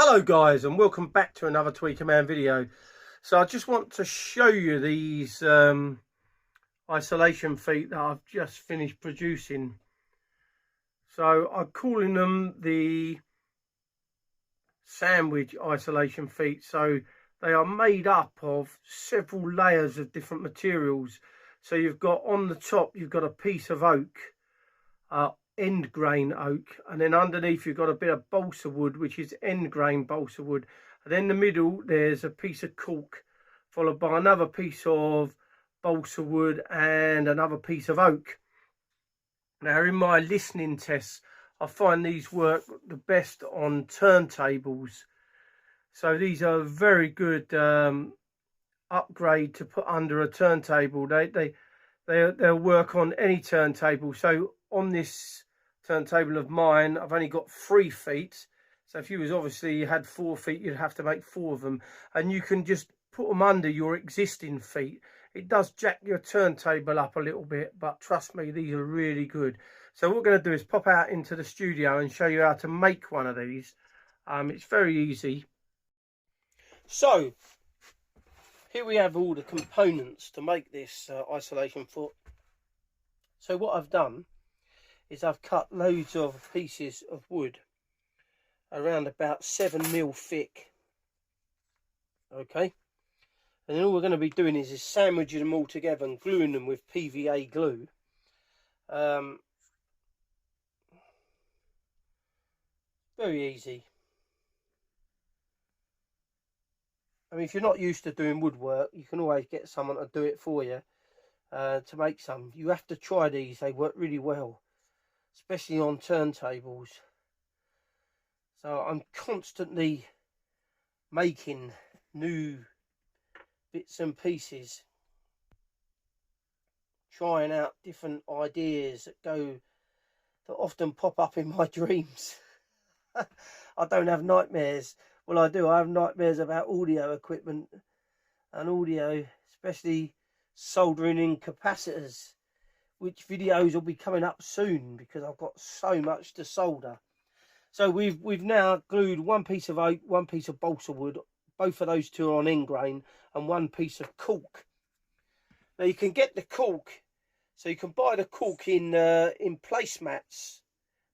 Hello guys, and welcome back to another Tweaker Man video. So I just want to show you these isolation feet that I've just finished producing. So I'm calling them the sandwich isolation feet. So they are made up of several layers of different materials. So you've got on the top, you've got a piece of oak, end grain oak, and then underneath you've got a bit of balsa wood, which is end grain balsa wood, and then in the middle there's a piece of cork followed by another piece of balsa wood and another piece of oak. Now in my listening tests I find these work the best on turntables, so these are a very good upgrade to put under a turntable. They'll work on any turntable. So on this turntable of mine, I've only got 3 feet. So if you had 4 feet, you'd have to make 4 of them. And you can just put them under your existing feet. It does jack your turntable up a little bit, but trust me, these are really good. So what we're going to do is pop out into the studio and show you how to make one of these. It's very easy. So here we have all the components to make this isolation foot. So what I've done is I've cut loads of pieces of wood around about 7mm thick. Okay, and then all we're going to be doing is sandwiching them all together and gluing them with PVA glue. Very easy. I mean, if you're not used to doing woodwork, you can always get someone to do it for you to make some. You have to try these, they work really well, especially on turntables. So I'm constantly making new bits and pieces, trying out different ideas that often pop up in my dreams. I don't have nightmares. Well, I do. I have nightmares about audio equipment and audio, especially soldering in capacitors, which videos will be coming up soon because I've got so much to solder. So we've now glued 1 piece of oak, 1 piece of balsa wood. Both of those two are on end grain, and 1 piece of cork. Now you can get the cork, so you can buy the cork in placemats.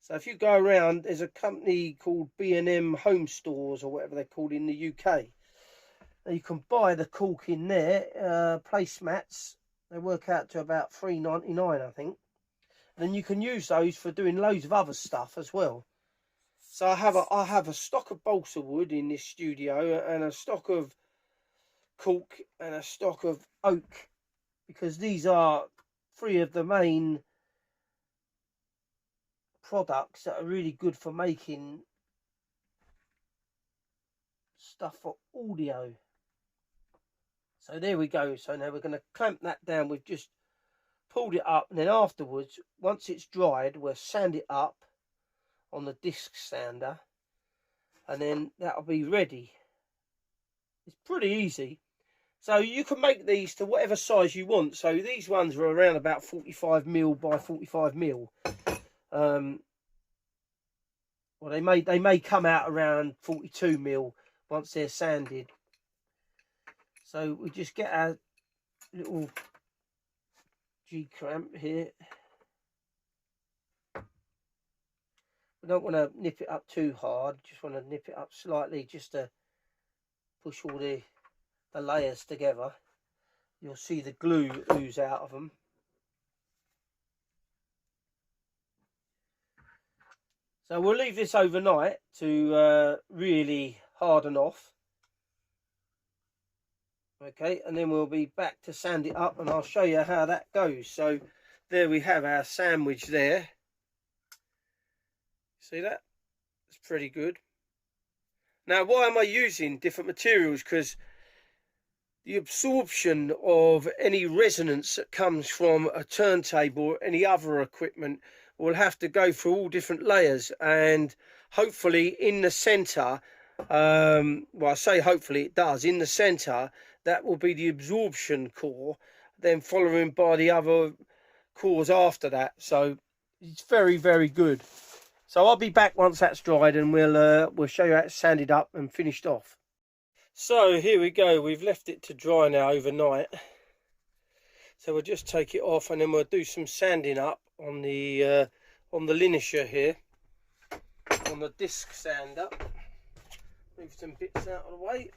So if you go around, there's a company called B&M Home Stores, or whatever they're called in the UK. Now you can buy the cork in there, placemats. They work out to about £3.99, I think. And then you can use those for doing loads of other stuff as well. So I have a stock of balsa wood in this studio, and a stock of cork, and a stock of oak, because these are 3 of the main products that are really good for making stuff for audio. So there we go. So now we're going to clamp that down. We've just pulled it up, and then afterwards, once it's dried, we'll sand it up on the disc sander, and then that'll be ready. It's pretty easy. So you can make these to whatever size you want. So these ones are around about 45mm by 45mm. Well, they may come out around 42mm once they're sanded. So we just get our little G-clamp here. We don't want to nip it up too hard, just want to nip it up slightly, just to push all the layers together. You'll see the glue ooze out of them. So we'll leave this overnight to really harden off. Okay, and then we'll be back to sand it up, and I'll show you how that goes. So there we have our sandwich there. See that? It's pretty good. Now, why am I using different materials? Because the absorption of any resonance that comes from a turntable or any other equipment will have to go through all different layers, and hopefully in the center, well, I say hopefully, it does, in the center, that will be the absorption core, then following by the other cores after that. So it's very, very good. So I'll be back once that's dried, and we'll show you how it's sanded up and finished off. So here we go, we've left it to dry now overnight. So we'll just take it off, and then we'll do some sanding up on the linisher here, on the disc sander. Move some bits out of the way.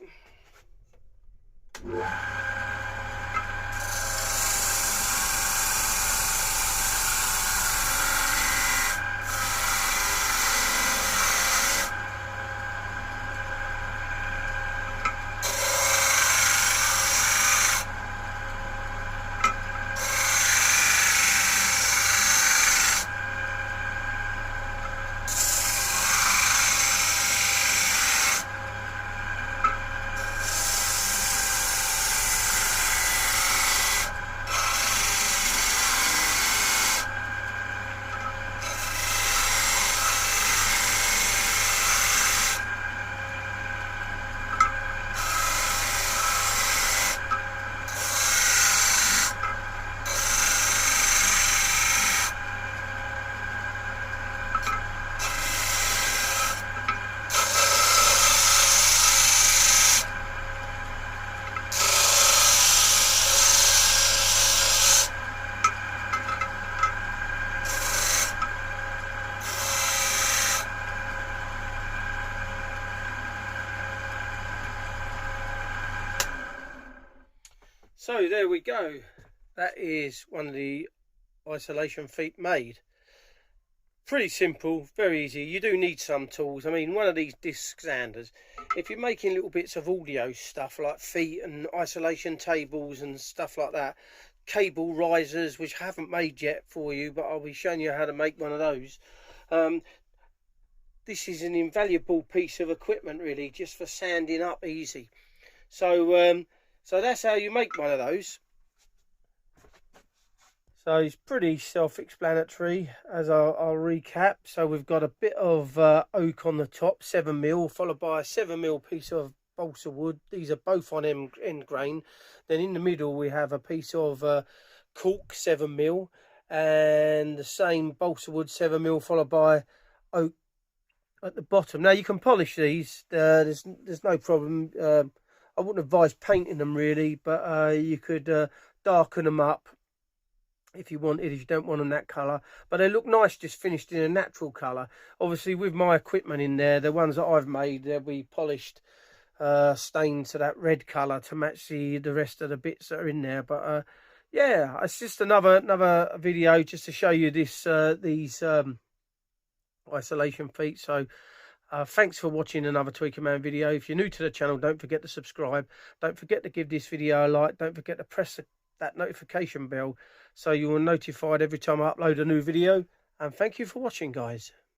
So there we go, that is one of the isolation feet made. Pretty simple, very easy. You do need some tools. I mean, one of these disc sanders, if you're making little bits of audio stuff like feet and isolation tables and stuff like that, cable risers, which I haven't made yet for you, but I'll be showing you how to make one of those. This is an invaluable piece of equipment really, just for sanding up easy. So that's how you make one of those. So it's pretty self-explanatory, as I'll recap. So we've got a bit of oak on the top, 7mm, followed by a 7mm piece of balsa wood. These are both on end grain. Then in the middle we have a piece of cork, 7mm, and the same balsa wood, 7mm, followed by oak at the bottom. Now you can polish these. There's no problem. I wouldn't advise painting them really, but you could darken them up if you wanted, if you don't want them that colour. But they look nice just finished in a natural colour. Obviously with my equipment in there, the ones that I've made, they'll be polished, stained to that red colour to match the rest of the bits that are in there. But yeah, it's just another video just to show you these isolation feet. So thanks for watching another Tweaker Man video. If you're new to the channel, don't forget to subscribe. Don't forget to give this video a like. Don't forget to press that notification bell so you will be notified every time I upload a new video. And thank you for watching, guys.